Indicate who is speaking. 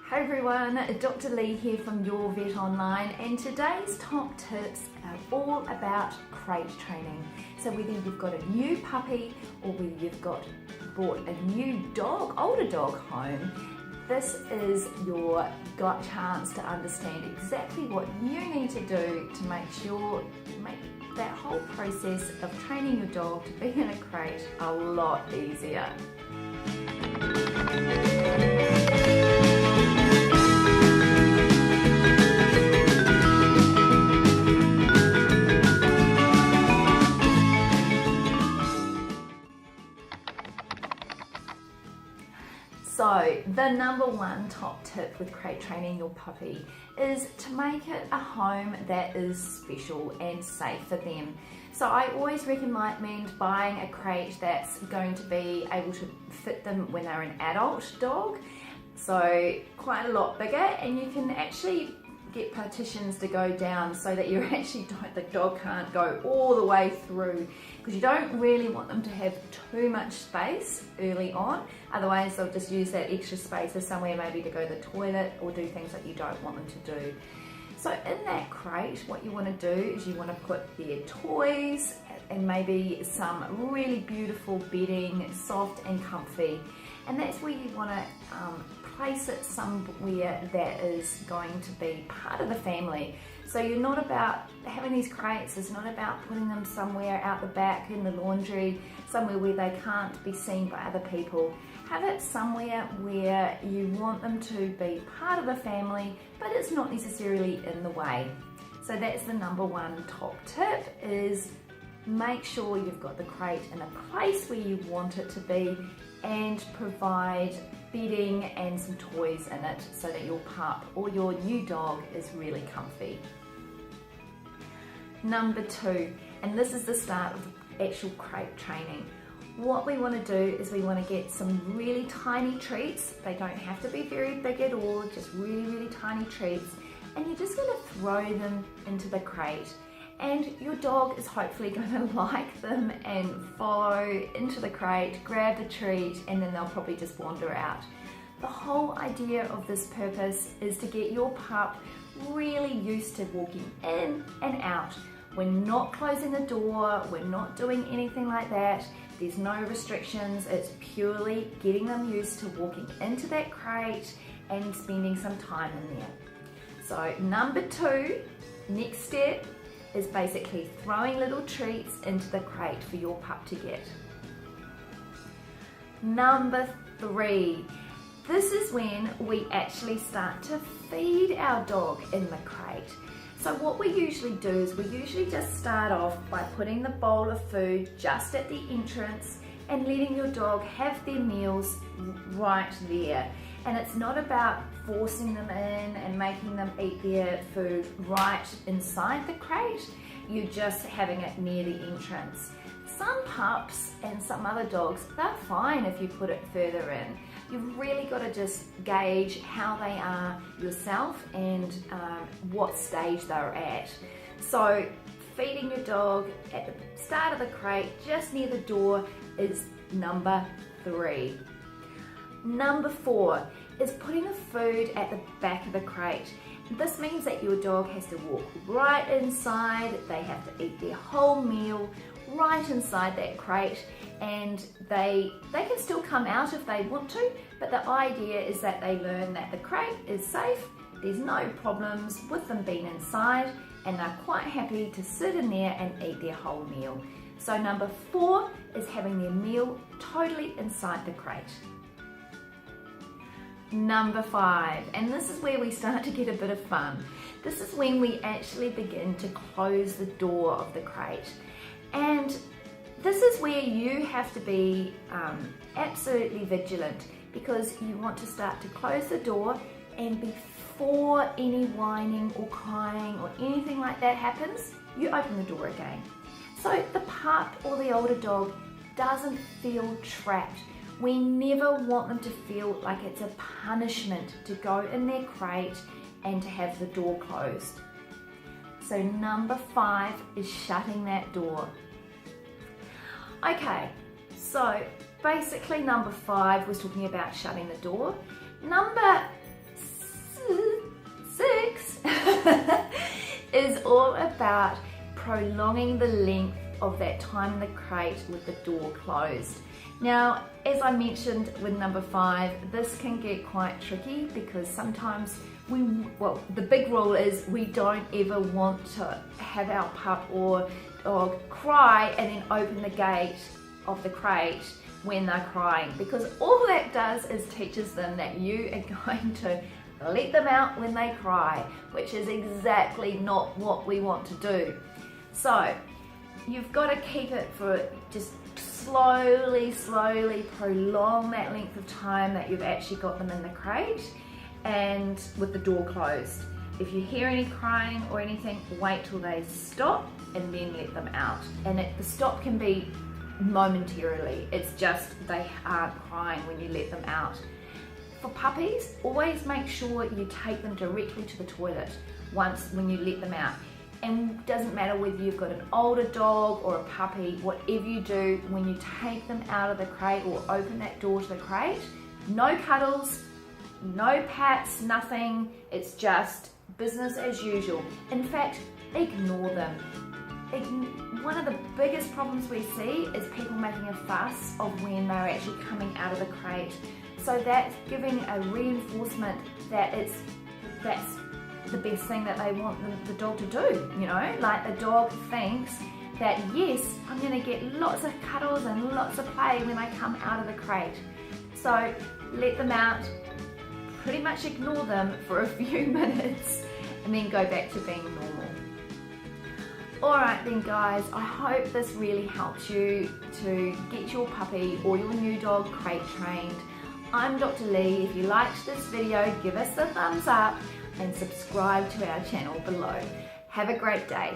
Speaker 1: Hi everyone, Dr. Lee here from Your Vet Online, and today's top tips are all about crate training. So whether you've got a new puppy or whether you've brought a new dog, older dog home, this is your chance to understand exactly what you need to do to make that whole process of training your dog to be in a crate a lot easier. So the number one top tip with crate training your puppy is to make it a home that is special and safe for them. So I always recommend buying a crate that's going to be able to fit them when they're an adult dog. So quite a lot bigger, and you can actually get partitions to go down so that the dog can't go all the way through, because you don't really want them to have too much space early on, otherwise they'll just use that extra space as somewhere maybe to go to the toilet or do things that you don't want them to do. So in that crate, what you want to do is you want to put their toys and maybe some really beautiful bedding, soft and comfy, and that's where you want to place it somewhere that is going to be part of the family. So you're not about having these crates, it's not about putting them somewhere out the back in the laundry, somewhere where they can't be seen by other people. Have it somewhere where you want them to be part of the family, but it's not necessarily in the way. So that's the number one top tip, is make sure you've got the crate in a place where you want it to be, and provide bedding and some toys in it so that your pup or your new dog is really comfy. Number two, and this is the start of the actual crate training. What we want to do is we want to get some really tiny treats. They don't have to be very big at all, just really tiny treats, and you're just going to throw them into the crate. And your dog is hopefully going to like them and follow into the crate, grab the treat, and then they'll probably just wander out. The whole idea of this purpose is to get your pup really used to walking in and out. We're not closing the door, we're not doing anything like that. There's no restrictions, it's purely getting them used to walking into that crate and spending some time in there. So number two, next step, is basically throwing little treats into the crate for your pup to get. Number three, this is when we actually start to feed our dog in the crate. So what we usually do is we usually just start off by putting the bowl of food just at the entrance and letting your dog have their meals right there. And it's not about forcing them in and making them eat their food right inside the crate. You're just having it near the entrance. Some pups and some other dogs, they're fine if you put it further in. You've really got to just gauge how they are yourself and what stage they're at. So feeding your dog at the start of the crate, just near the door, is number three. Number four is putting the food at the back of the crate. This means that your dog has to walk right inside, they have to eat their whole meal right inside that crate, and they can still come out if they want to, but the idea is that they learn that the crate is safe, there's no problems with them being inside, and they're quite happy to sit in there and eat their whole meal. So number four is having their meal totally inside the crate. Number five, and this is where we start to get a bit of fun. This is when we actually begin to close the door of the crate. And this is where you have to be absolutely vigilant, because you want to start to close the door, and before any whining or crying or anything like that happens, you open the door again. So the pup or the older dog doesn't feel trapped. We never want them to feel like it's a punishment to go in their crate and to have the door closed. So number five is shutting that door. Okay, so basically number five was talking about shutting the door. Number about prolonging the length of that time in the crate with the door closed. Now, as I mentioned with number 5, this can get quite tricky because sometimes the big rule is we don't ever want to have our pup or dog cry and then open the gate of the crate when they're crying, because all that does is teaches them that you are going to let them out when they cry, which is exactly not what we want to do. So you've got to keep it for just slowly prolong that length of time that you've actually got them in the crate and with the door closed. If you hear any crying or anything, wait till they stop and then let them out. And the stop can be momentarily, it's just they aren't crying when you let them out. For puppies, always make sure you take them directly to the toilet when you let them out. And it doesn't matter whether you've got an older dog or a puppy, whatever you do, when you take them out of the crate or open that door to the crate, no cuddles, no pats, nothing. It's just business as usual. In fact, ignore them. One of the biggest problems we see is people making a fuss of when they're actually coming out of the crate. So that's giving a reinforcement that that's the best thing that they want the dog to do, you know? Like the dog thinks that, yes, I'm gonna get lots of cuddles and lots of play when I come out of the crate. So let them out, pretty much ignore them for a few minutes and then go back to being normal. Alright then guys, I hope this really helps you to get your puppy or your new dog crate trained. I'm Dr. Lee. If you liked this video, give us a thumbs up and subscribe to our channel below. Have a great day.